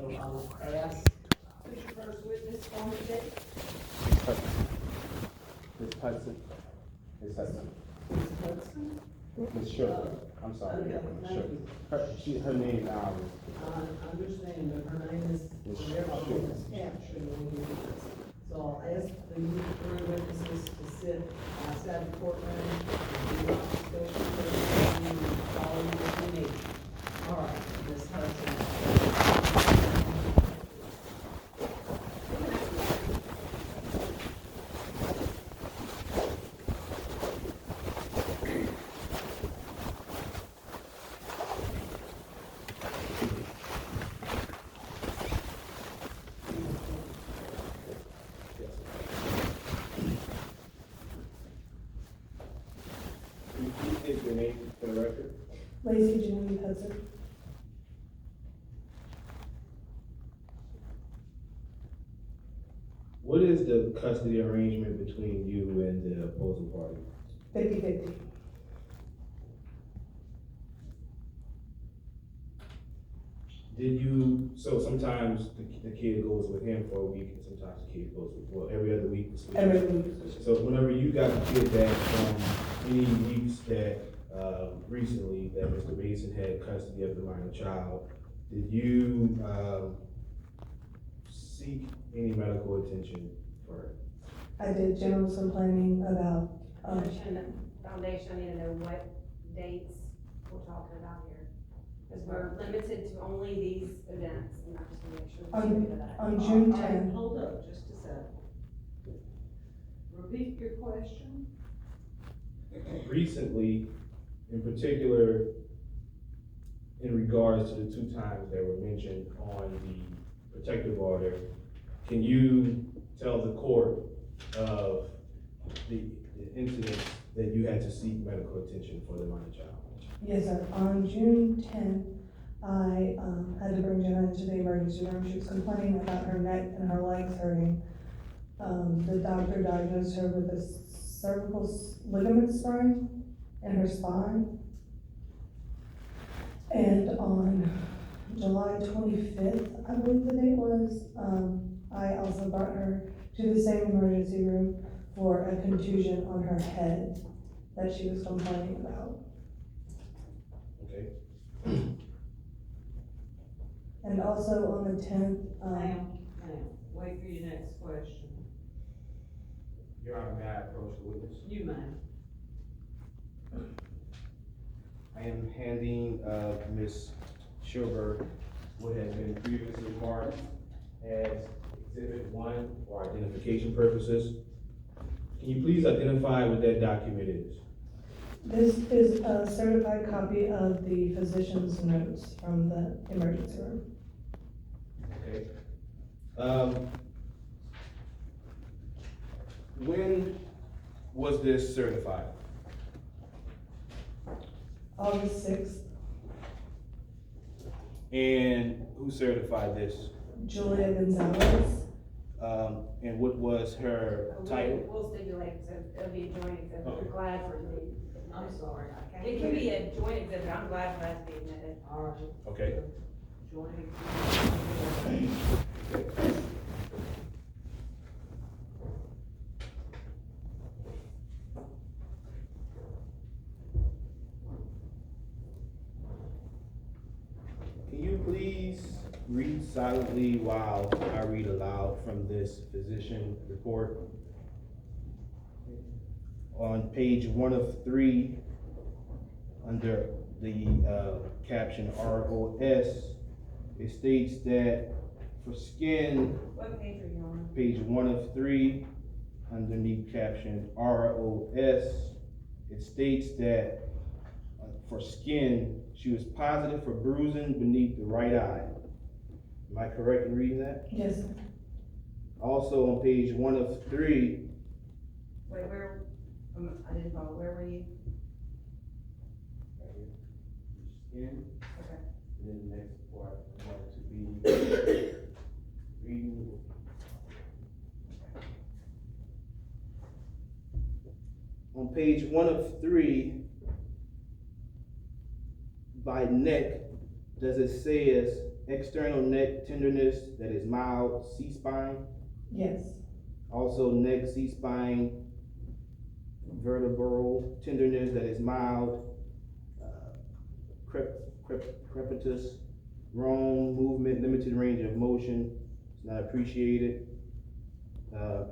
So I'll ask, who's your first witness on the day? Miss Hudson. Miss Hudson. Ms. Hudson? Miss Sugar. I'm sorry. Okay, thank Sugar. you. Her name, I understand that her name is, Ms. whatever Sugar. is captured when you do this. So I'll ask the three witnesses to sit outside the courtroom and do not discuss your testimony and follow what you need. All right, Ms. Hudson. Please state your name for the record. Lacey Genevieve Hudson. What is the custody arrangement between you and the opposing party? 50-50. Did you, so sometimes the kid goes with him for a week and sometimes the kid goes with, well, every other week? Every week. So whenever you got the kid back from any weeks that, recently, that Mr. Mason had custody of the minor child, did you, seek any medical attention for her? I did. Jen was complaining about, Foundation, I need to know what dates we're talking about here. Because we're limited to only these events, and I just want to make sure that you know that. on June All right, 10th. hold up, just a second. Repeat your question. Recently, in particular, in regards to the 2 times that were mentioned on the protective order, can you tell the court of the incidents that you had to seek medical attention for the minor child? Yes, sir. On June 10th, I had to bring Jenna into the emergency room. She was complaining about her neck and her legs hurting. The doctor diagnosed her with a cervical ligament sprain in her spine. And on July 25th, I believe the date was, I also brought her to the same emergency room for a contusion on her head that she was complaining about. Okay. And also on the 10th, Ma'am, wait for your next question. Your Honor, may I approach the witness? You may. I am handing, Ms. Sugar what has been previously marked as Exhibit 1 for identification purposes. Can you please identify what that document is? this is a certified copy of the physician's notes from the emergency room. Okay. When was this certified? August 6th, And who certified this? Julia Gonzalez. And what was her title? We'll stipulate, so it'll be a joint exhibit, Okay. I'm glad for you. I'm sorry, I can't. It can be a joint exhibit, I'm glad for that to be admitted. All right. Okay. Joint exhibit. Can you please read silently while I read aloud from this physician report? On page 1 of 3, under the caption ROS, it states that for skin, What page are you on? page 1 of 3, underneath caption ROS, it states that for skin, she was positive for bruising beneath the right eye. Am I correct in reading that? Yes, sir. Also on page 1 of 3, Wait, where, I didn't follow, where were you? right here, skin, Okay. and then the next part I'm going to be reading. On page 1 of 3, by neck, does it say as external neck tenderness that is mild, C-spine. Yes, Also neck, C-spine, vertebral tenderness that is mild, crepitus, wrong movement, limited range of motion, is not appreciated.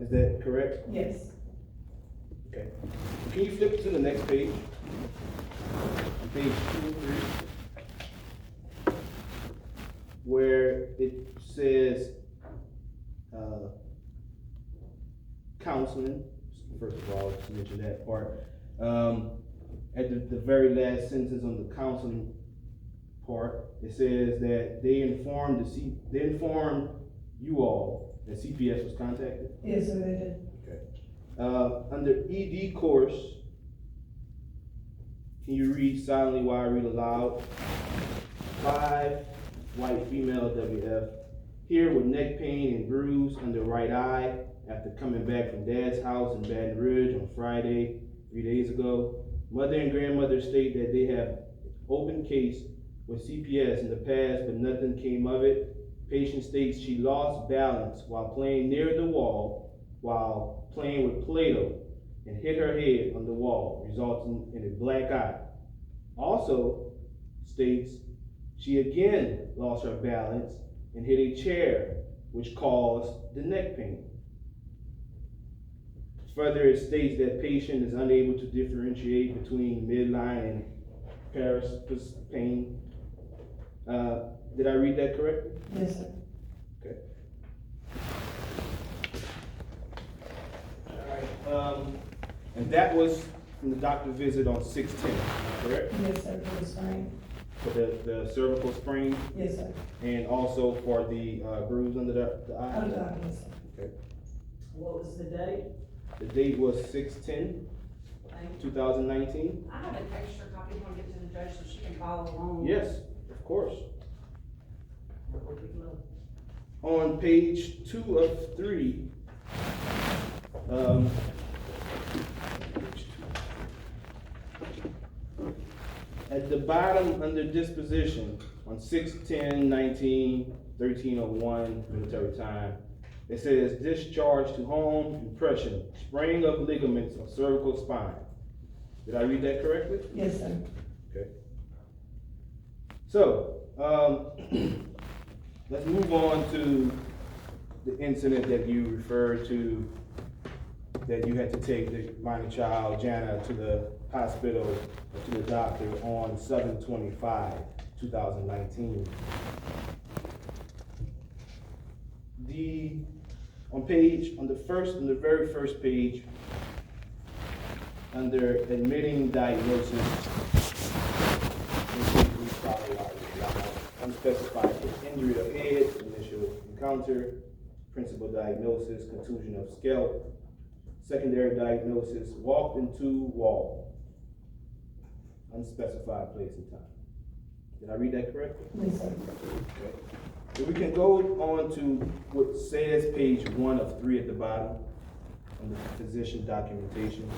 Is that correct? yes. Okay. Can you flip to the next page? On page 2 and 3. Where it says, counseling, first of all, just mention that part. At the very last sentence on the counseling part, it says that they informed you all that CPS was contacted. Yes, sir, they did. Under ED course, can you read silently while I read aloud? 5, white female WF, here with neck pain and bruise under right eye after coming back from dad's house in Baton Rouge on Friday, 3 days ago. Mother and grandmother state that they have open case with CPS in the past, but nothing came of it. Patient states she lost balance while playing near the wall while playing with Play-Doh and hit her head on the wall, resulting in a black eye. Also states she again lost her balance and hit a chair, which caused the neck pain. Further, it states that patient is unable to differentiate between midline and perispus pain. Did I read that correctly? Yes, sir. Okay. All right. And that was from the doctor visit on 6/10, correct? Yes, sir, for the spring. For the cervical sprain Yes, sir. and also for the bruise under the eye? Under the eye, yes, sir. Okay. What was the date? The date was 6/10, Thank you. 2019. I have an extra copy, if you want to give to the judge so she can follow along. Yes, of course. Where we look. On page 2 of 3, at the bottom under disposition on 6/10/19, 1301 military time, it says discharge to home, impression, spraying of ligaments of cervical spine. Did I read that correctly? Yes, sir. Okay. So, let's move on to the incident that you referred to, that you had to take the minor child, Jana, to the hospital, to the doctor on 7/25/2019. On the very first page, under admitting diagnosis, unspecified injury of head, initial encounter, principal diagnosis, contusion of scalp, secondary diagnosis, walked into wall, unspecified place and time. Did I read that correctly? Yes, sir. Okay. So we can go on to what says page 1 of 3 at the bottom, on the physician documentation.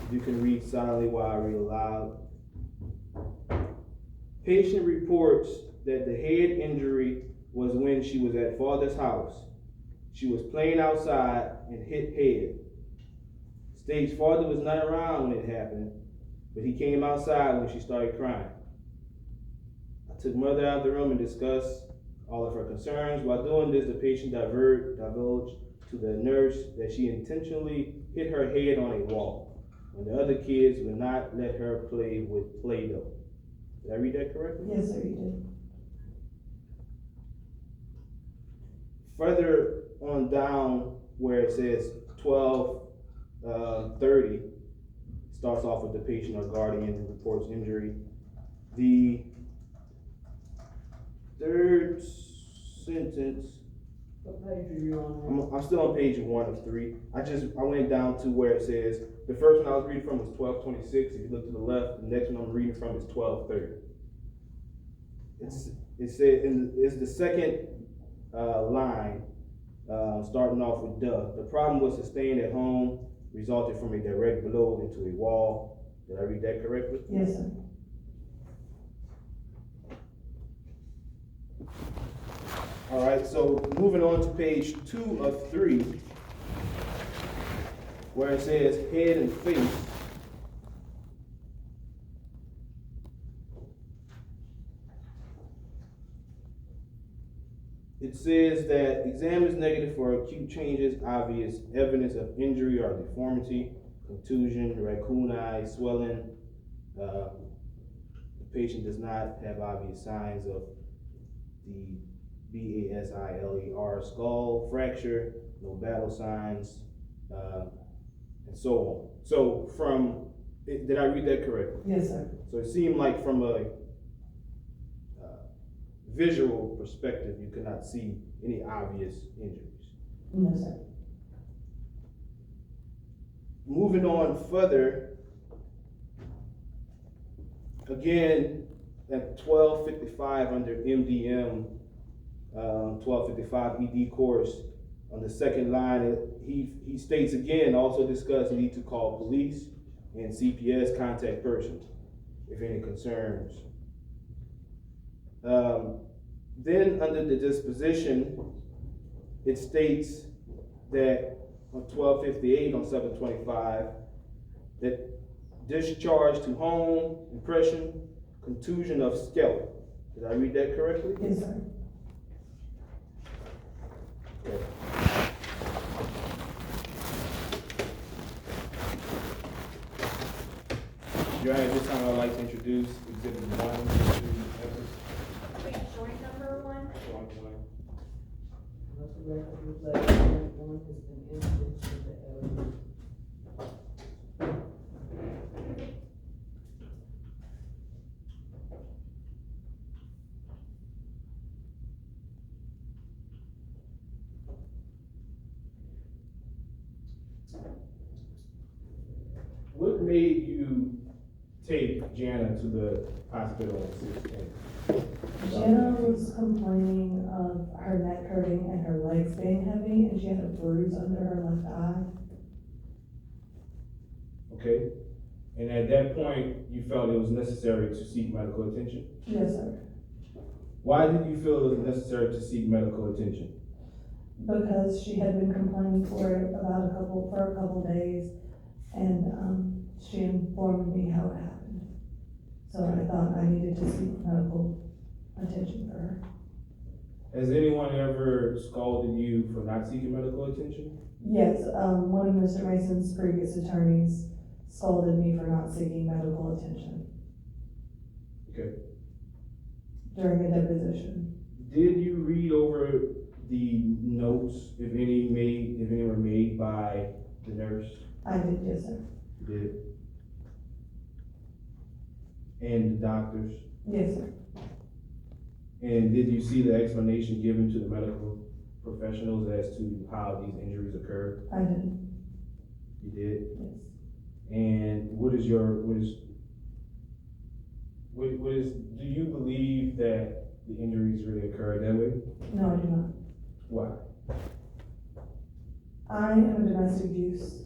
If you can read silently while I read aloud. Patient reports that the head injury was when she was at father's house. She was playing outside and hit head. States father was not around when it happened, but he came outside when she started crying. I took mother out of the room and discussed all of her concerns. While doing this, the patient divulged to the nurse that she intentionally hit her head on a wall when the other kids would not let her play with Play-Doh. Did I read that correctly? Yes, sir, you did. Further on down where it says 12:30, starts off with the patient or guardian reports injury. The third sentence, What page are you on? I'm still on page 1 of 3. I went down to where it says, the first one I was reading from was 12:26. If you look to the left, the next one I'm reading from is 12:30. It's the second line, starting off with the problem was sustained at home, resulted from a direct blow into a wall. Did I read that correctly? Yes, sir. All right, so moving on to page 2 of 3, where it says head and face. It says that exam is negative for acute changes, obvious evidence of injury or deformity, contusion, raccoon eye, swelling. The patient does not have obvious signs of the BASILER skull fracture, no battle signs, and so on. So did I read that correctly? Yes, sir. So it seemed like from a visual perspective, you could not see any obvious injuries. No, sir. Moving on further, again, at 1255 under MDM, 1255 ED course, on the second line, he states again, also discuss need to call police and CPS contact person if any concerns. Then under the disposition, it states that on 1258 on 725, that discharge to home, impression, contusion of scalp. Did I read that correctly? Yes, sir. Okay. Your Honor, at this time I'd like to introduce Exhibit 1 to evidence. Wait, joint number 1? Let the record reflect that one has been introduced to the evidence. What made you take Jana to the hospital on 16? Jenna was complaining of her neck hurting and her legs being heavy, and she had a bruise under her left eye. Okay, and at that point, you felt it was necessary to seek medical attention? Yes, sir. Why did you feel it was necessary to seek medical attention? Because she had been complaining for a couple days, and she informed me how it happened. So I thought I needed to seek medical attention for her. Has anyone ever scolded you for not seeking medical attention? Yes, one of Mr. Mason's previous attorneys scolded me for not seeking medical attention Okay. during a deposition. Did you read over the notes, if any were made by the nurse? I did, yes, sir. You did. And the doctors? Yes, sir. And did you see the explanation given to the medical professionals as to how these injuries occurred? I did, You did? yes. And do you believe that the injuries really occurred that way? No, I do not. Why? I am a domestic abuse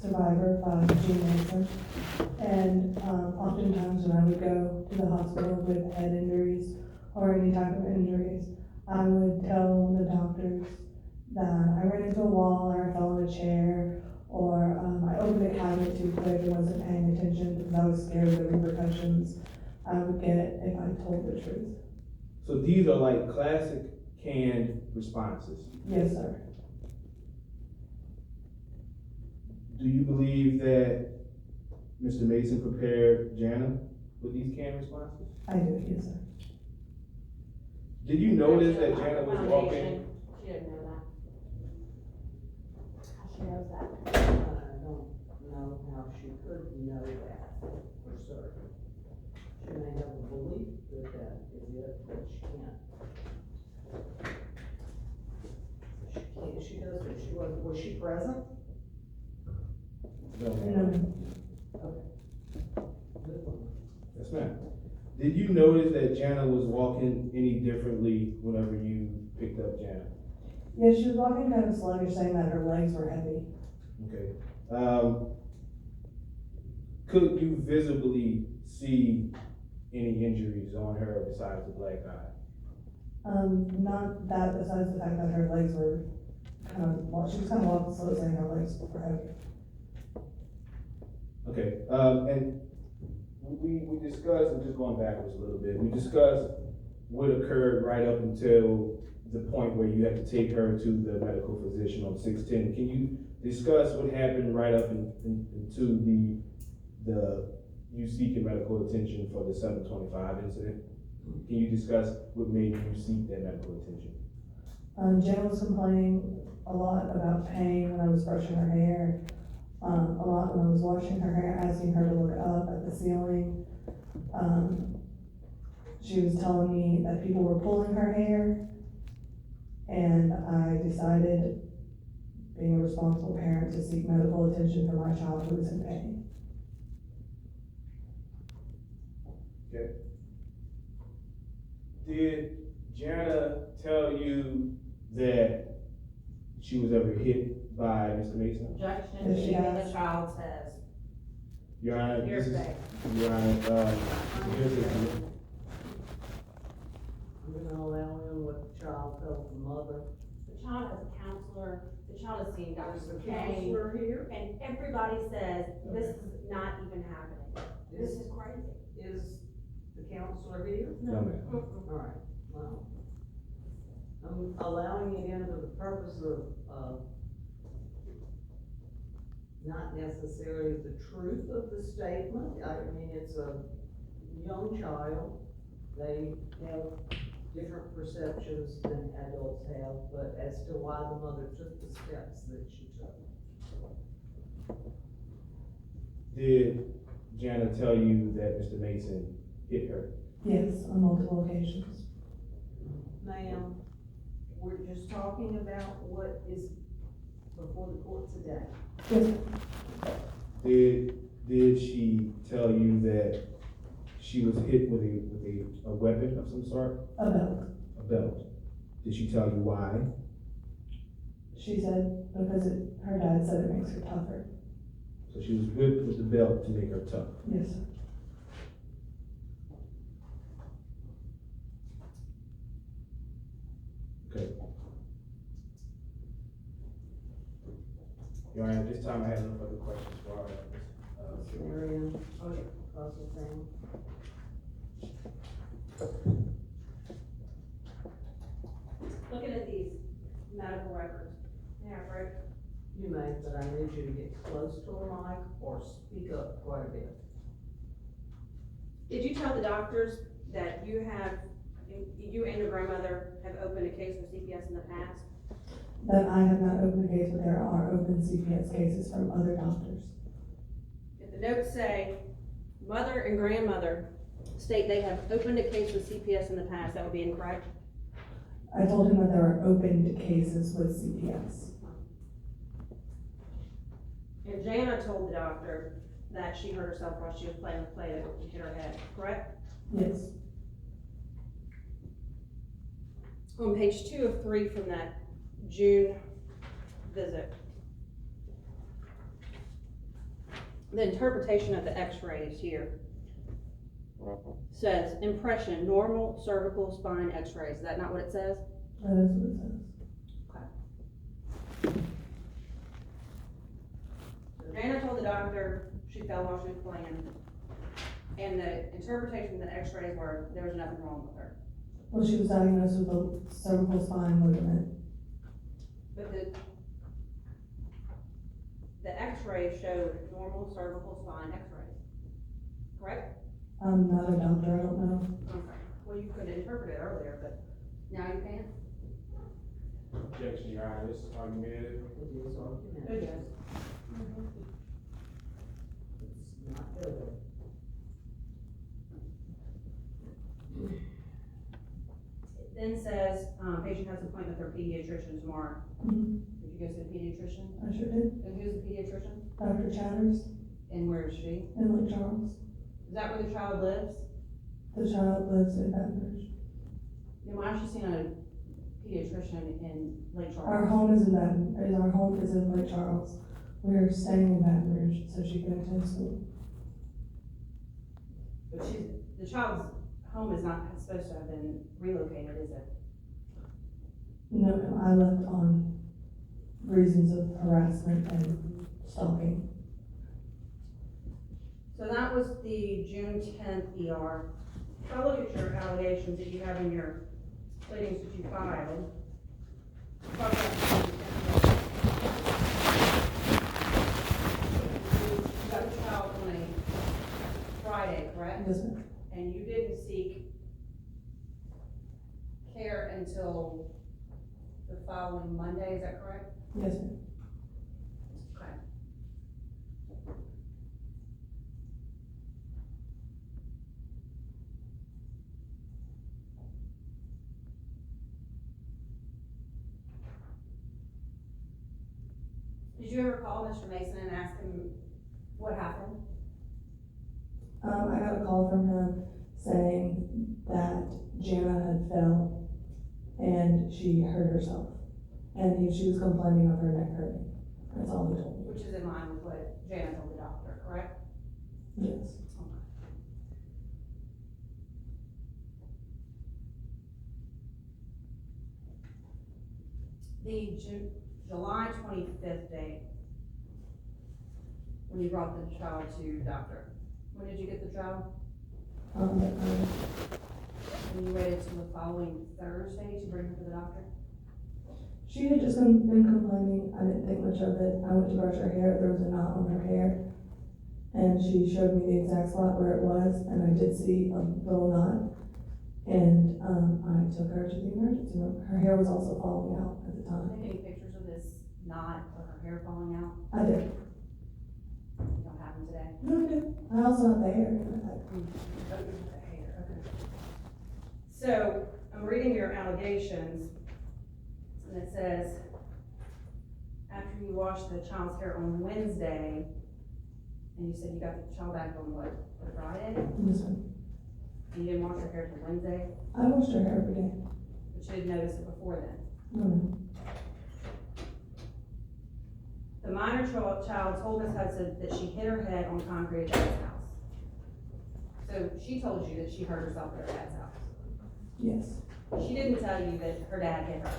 survivor by Gene Mason, and oftentimes when I would go to the hospital with head injuries or any type of injuries, I would tell the doctors that I ran into a wall or I fell in a chair, or I opened a cabinet too quick and wasn't paying attention because I was scared of the repercussions I would get if I told the truth. So these are like classic canned responses. Yes, sir. Do you believe that Mr. Mason prepared Jana with these canned responses? I do, yes, sir. Did you notice that Jana was walking? She didn't know that. How she knows that? I don't know how she could know that for certain. She may have a belief that that is it, but she can't. She does, was she present? No. No, Good one. Yes, ma'am. Did you notice that Jana was walking any differently whenever you picked up Jana? yeah, she was walking kind of sluggish, saying that her legs were heavy. Okay. Could you visibly see any injuries on her besides the black eye? Not that, besides the fact that her legs were kind of, well, she was kind of walking slow, saying her legs were heavy. Okay, and we discussed, I'm just going backwards a little bit, we discussed what occurred right up until the point where you had to take her to the medical physician on 6/10. Can you discuss what happened right up into you seeking medical attention for the 7/25 incident? Can you discuss what made you seek that medical attention? Jen was complaining a lot about pain when I was brushing her hair, a lot when I was washing her hair, asking her to look up at the ceiling. She was telling me that people were pulling her hair, and I decided, being a responsible parent, to seek medical attention for my child who was in pain. Okay. Did Jana tell you that she was ever hit by Mr. Mason? Objection, Yes, she she has. the child says. Your Honor, this is, Hearsay. Your Honor, here's the, We're gonna allow him what the child told the mother. The child has a counselor, the child has seen Dr. Is the McCain, counselor here? and everybody says, this is not even happening. This is crazy. Is the counselor here? no, ma'am. Mm-mm. All right, well, I'm allowing it in for the purpose of not necessarily the truth of the statement. I mean, it's a young child. They have different perceptions than adults have, but as to why the mother took the steps that she took. Did Jana tell you that Mr. Mason hit her? Yes, on multiple occasions. Ma'am, we're just talking about what is before the court today. Yes, Did she tell you that she was hit with a weapon of some sort? a belt. A belt? Did she tell you why? She said because her dad said it makes her tougher. So she was whipped with the belt to make her tough. Yes, sir. Okay. Your Honor, at this time I have no further questions for our Mr. Marion, oh, yeah, Russell Sam. Looking at these medical records, yeah, right? You may, but I need you to get close to a mic or speak up quite a bit. Did you tell the doctors that you and your grandmother have opened a case for CPS in the past? That I have not opened a case, but there are open CPS cases from other doctors. If the notes say, mother and grandmother state they have opened a case with CPS in the past, that would be incorrect? I told him that there are open cases with CPS. And Jana told the doctor that she hurt herself while she was playing with Play-Doh and hit her head, correct? Yes, On page 2 of 3 from that June visit, the interpretation of the x-rays here says impression, normal cervical spine x-rays. Is that not what it says? that is what it says. Jana told the doctor she fell while she was playing, and the interpretation of the x-rays were there was nothing wrong with her. Well, she was diagnosed with a cervical spine ligament. But the x-rays showed normal cervical spine x-rays, correct? I'm not a doctor, I don't know. Okay. Well, you could interpret it earlier, but now you can't? Objection, Your Honor, this is argumentative. It is argumentative. It's not good. It then says, patient has an appointment with their pediatrician tomorrow. Mhm. Did you go see the pediatrician? I sure did. And who's the pediatrician? Dr. Chatters And where is she? in Lake Charles. Is that where the child lives? The child lives in Baton Rouge. Then why is she seeing a pediatrician in Lake Charles? Our home is in Lake Charles. We're staying in Baton Rouge so she can attend school. But the child's home is not supposed to have been relocated, is it? No, ma'am, I left on reasons of harassment and stalking. So that was the June 10th ER. If I look at your allegations that you have in your pleadings that you filed. talk about June 10th. You got the child on a Friday, correct? Yes, ma'am. And you didn't seek care until the following Monday, is that correct? Yes, ma'am. Okay. Did you ever call Mr. Mason and ask him what happened? I got a call from him saying that Jana had fell and she hurt herself. And she was complaining of her neck hurting. That's all he told me. Which is in line with what Jana told the doctor, correct? Yes. The July 25th date, when you brought the child to doctor, when did you get the child? Um, When you waited till the following Thursday to bring her to the doctor? She had just been complaining. I didn't think much of it. I went to brush her hair. There was a knot on her hair. And she showed me the exact spot where it was. And I did see a little knot. And I took her to the emergency room. Her hair was also falling out at the Did you time. take any pictures of this knot or her hair falling out? I did. You don't have them today? No, I did. I also have the hair. So, I'm reading your allegations, and it says, after you washed the child's hair on Wednesday, and you said you got the child back on what, Friday? This one. And you didn't wash her hair till Wednesday, I washed her hair every day. but you didn't notice it before then. No. The minor child told Ms. Hudson that she hit her head on concrete at dad's house. So she told you that she hurt herself at her dad's house. Yes. She didn't tell you that her dad hit her.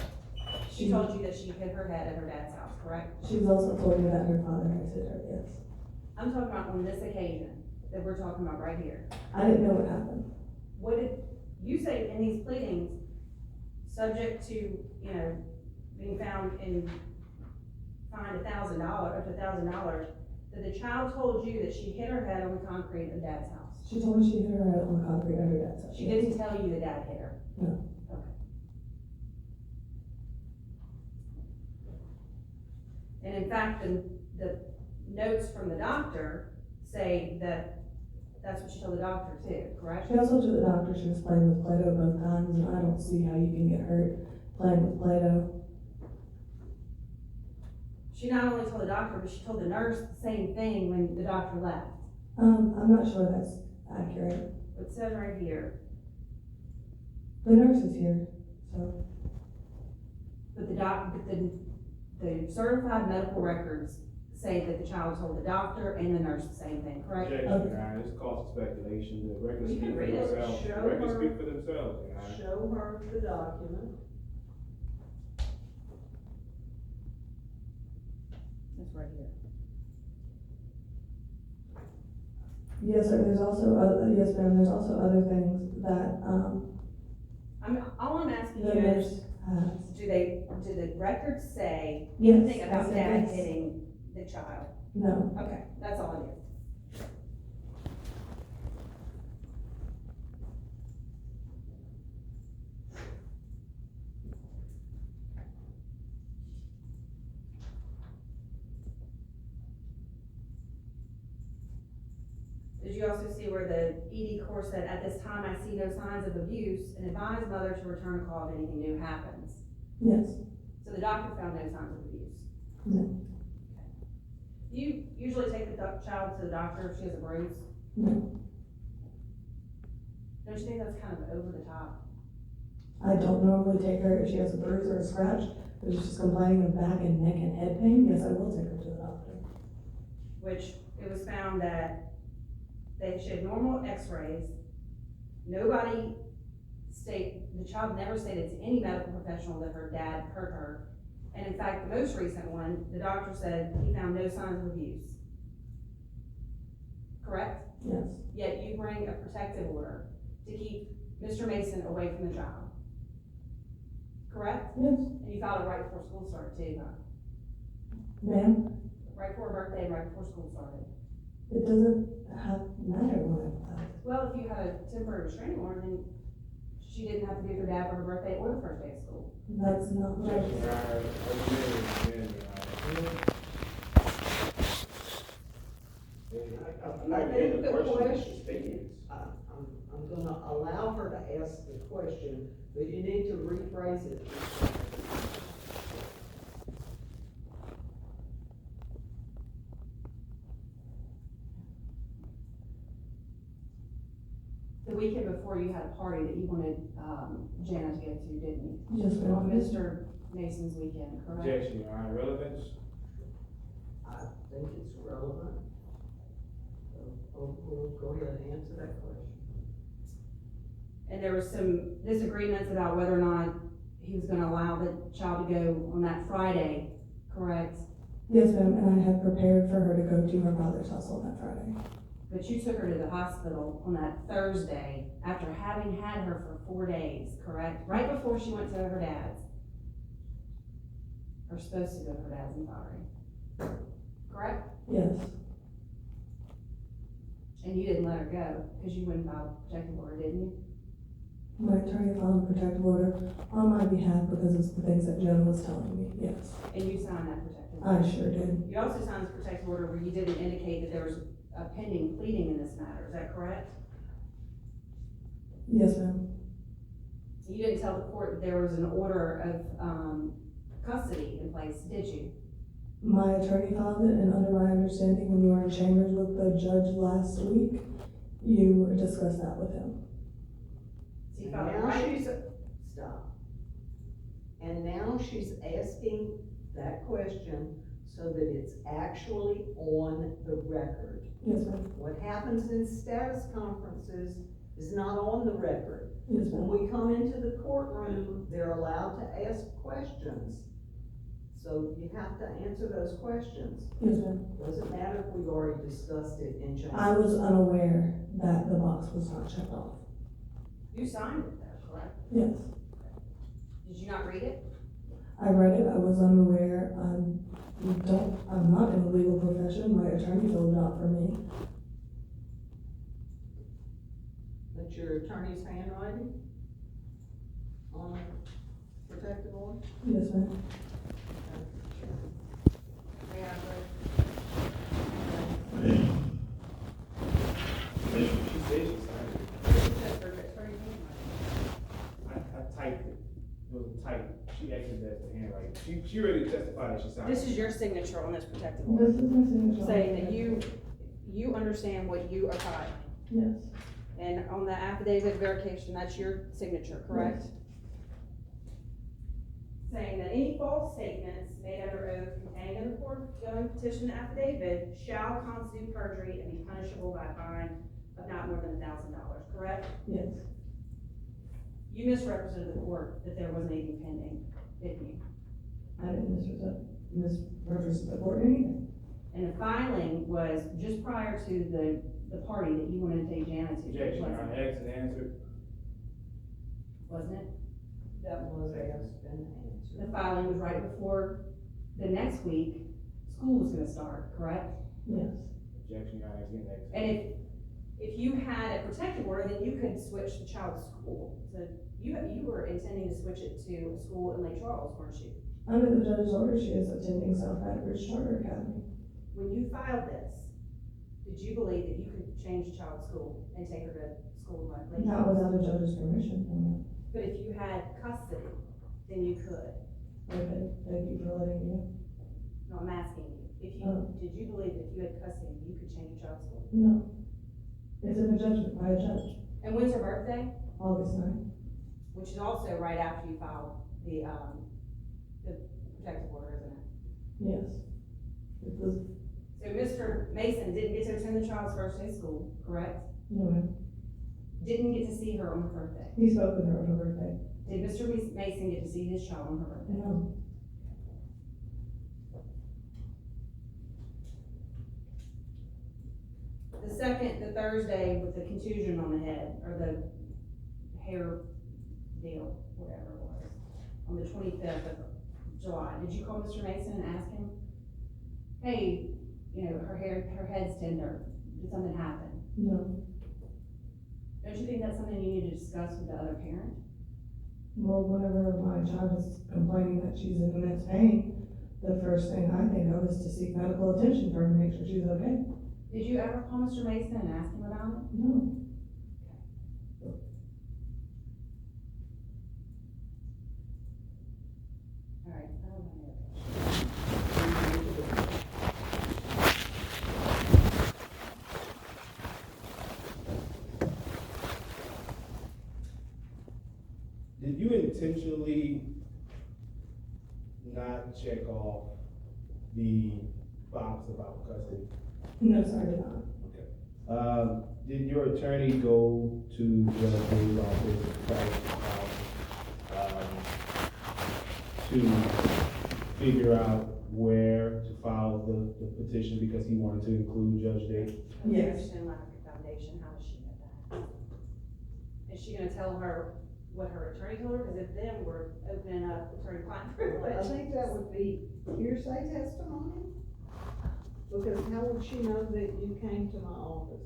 She told you that she hit her head at her dad's house, correct? She's also told me that her father has hit her, yes. I'm talking about on this occasion that we're talking about right here. I didn't know what happened. What did, you say in these pleadings, subject to, being found and fined $1,000, up to $1,000, that the child told you that she hit her head on the concrete at dad's house. She told me she hit her head on the concrete at her dad's house. She didn't tell you the dad hit her? No. Okay. And in fact, the notes from the doctor say that that's what she told the doctor too, correct? She also told the doctor she was playing with Play-Doh both times, and I don't see how you can get hurt playing with Play-Doh. She not only told the doctor, but she told the nurse the same thing when the doctor left. I'm not sure that's accurate. It says right here, The nurse is here, so. but the certified medical records say that the child told the doctor and the nurse the same thing, correct? Objection, Your Honor, it's cause of speculation, the records You can speak for read it. themselves, the Show records her. speak for themselves, Your Honor. Show her the document. That's right here. Yes, sir, there's also, yes, ma'am, there's also other things that, All I'm asking the you is, nurse has. do the records say Yes. anything I about said dad yes. hitting the child? No. Okay, that's all it is. Did you also see where the ED core said, at this time, I see no signs of abuse, and advise mother to return a call if anything new happens? Yes. So the doctor found no signs of abuse? No. Do you usually take the child to the doctor if she has a bruise? No. Don't you think that's kind of over the top? I don't normally take her if she has a bruise or a scratch, but if she's complaining of back and neck and head pain, yes, I will take her to the doctor. Which it was found that she had normal x-rays. Nobody the child never stated to any medical professional that her dad hurt her. And in fact, the most recent one, the doctor said he found no signs of abuse. Correct? Yes, Yet you bring a protective order to keep Mr. Mason away from the child. Correct? yes, And you filed it right before school started too, huh? ma'am, Right before her birthday, right before school started. it doesn't matter when I filed. Well, if you had a temporary restraining order, then she didn't have to be with her dad for her birthday or the first day of school. That's not right. Objection, Your Honor. Again, Your Honor. I'm not getting the question, statements. I'm gonna allow her to ask the question, but you need to rephrase it. The weekend before, you had a party that you wanted, Jana to go to, didn't you? Yes, On ma'am. Mr. Mason's weekend, correct? Objection, Your Honor. Relevance? I think it's relevant. So, we'll go ahead and answer that question. And there was some disagreements about whether or not he was gonna allow the child to go on that Friday, correct? Yes, ma'am, and I had prepared for her to go to her father's house on that Friday. But you took her to the hospital on that Thursday after having had her for 4 days, correct? Right before she went to her dad's. Or supposed to go to her dad's, I'm sorry. Correct? Yes, And you didn't let her go, because you wouldn't file a protective order, didn't you? my attorney filed a protective order on my behalf because of the things that Jen was telling me, yes. And you signed that protective I order. sure did. You also signed this protective order where you didn't indicate that there was a pending pleading in this matter, is that correct? Yes, ma'am. You didn't tell the court that there was an order of, custody in place, did you? My attorney filed it, and under my understanding, when you were in chambers with the judge last week, you discussed that with him. So you And filed it now right? she's, stop. And now she's asking that question so that it's actually on the record. Yes, ma'am. What happens in status conferences is not on the record. Yes, When ma'am. we come into the courtroom, they're allowed to ask questions. So you have to answer those questions. Yes, ma'am. Doesn't matter if we've already discussed it in chambers. I was unaware that the box was not checked off. You signed it there, correct? Yes, Did you not read it? I read it, I was unaware, I'm not in the legal profession, my attorney filled it out for me. That's your attorney's handwriting on protective order? Yes, ma'am. She said she signed it. I typed it. It was typed. She actually does the handwriting. She really testified that she signed it. This is your signature on this protective order, This is my signature. saying that you understand what you are filing. Yes, And on the affidavit of verification, that's your signature, correct? Saying that any false statements made under oath contained in the foregoing petition affidavit shall constitute perjury and be punishable by a fine of not more than $1,000, correct? yes, You misrepresented the court that there wasn't anything pending, didn't you? I didn't misrepresent the court or anything. And the filing was just prior to the party that you wanted to take Jana to, Objection, Your wasn't Honor. it? Asked and answered. Wasn't it? That was asked and The answered. filing was right before the next week, school was gonna start, correct? Yes, Objection, Your Honor. Again, asked. And if you had a protective order, then you could switch the child's school. So you were intending to switch it to a school in Lake Charles, weren't you? under the judge's order, she is attending South Baton Ridge Charter Academy. When you filed this, did you believe that you could change the child's school and take her to school in Lake Not Charles? without the judge's permission, no. But if you had custody, then you could. Okay, thank you for letting me know. No, I'm asking you, did you believe that if you had custody, you could change your child's school? No, it's in a judgment by a judge, And when's her birthday? August 9th. Which is also right after you filed the protective order, isn't it? Yes. It was, So Mr. Mason didn't get to attend the child's first day of school, correct? no, ma'am. didn't get to see her on her birthday. He spoke with her on her birthday. Did Mr. Mason get to see his child on her birthday? No. The Thursday with the contusion on the head, or the hair deal, whatever it was, on the 25th of July, did you call Mr. Mason and ask him, hey, you know, her head's tender, did something happen? No. Don't you think that's something you need to discuss with the other parent? Well, whenever my child is complaining that she's in immense pain, the first thing I think of is to seek medical attention for her to make sure she's okay. Did you ever call Mr. Mason and ask him about it? No. All right, I don't have any other questions. Did you intentionally not check off the box about custody? No, sir, I did not. Okay. Did your attorney go to Judge Daly's office to figure out where to file the petition because he wanted to include Judge Daly? Yes. In lack of foundation, how does she know that? Is she gonna tell her what her attorney told her? Because if then we're opening up attorney-client I privilege. think that would be hearsay testimony, because how would she know that you came to my office?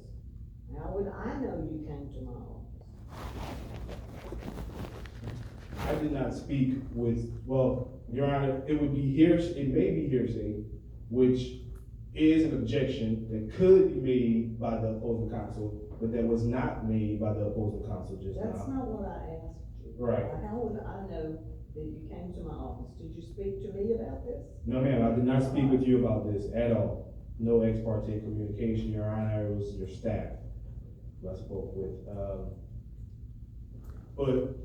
How would I know you came to my office? I did not speak with, well, Your Honor, it would be hearsay, it may be hearsay, which is an objection that could be made by the opposing counsel, but that was not made by the opposing counsel just That's now. not what I asked you. Right. How would I know that you came to my office? Did you speak to me about this? No, ma'am, I did not speak with you about this at all. No ex parte communication, Your Honor, it was your staff who I spoke with. But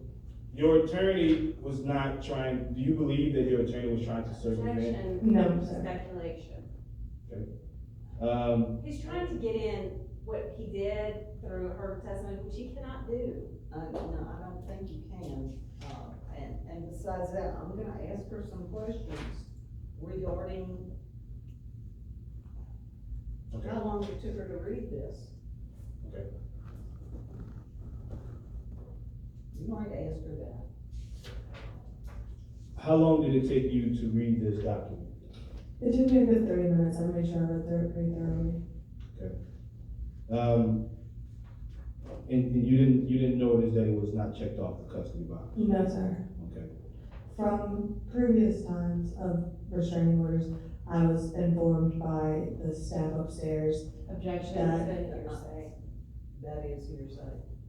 your attorney was not trying, do you believe that your attorney was trying to circumvent? Objection, No, sir. speculation. He's He's trying to get in what he did through her testimony, which he cannot do. No, I don't think you can. And besides that, I'm gonna ask her some questions regarding Okay. how long it took her to read this. Okay. You might ask her that. How long did it take you to read this document? It took me a good 30 minutes. I made sure I read through it pretty thoroughly. And you didn't notice that it was not checked off the custody box? No, sir. Okay. From previous times of restraining orders, I was informed by the staff upstairs. Objection, That- it's been hearsay. That is hearsay.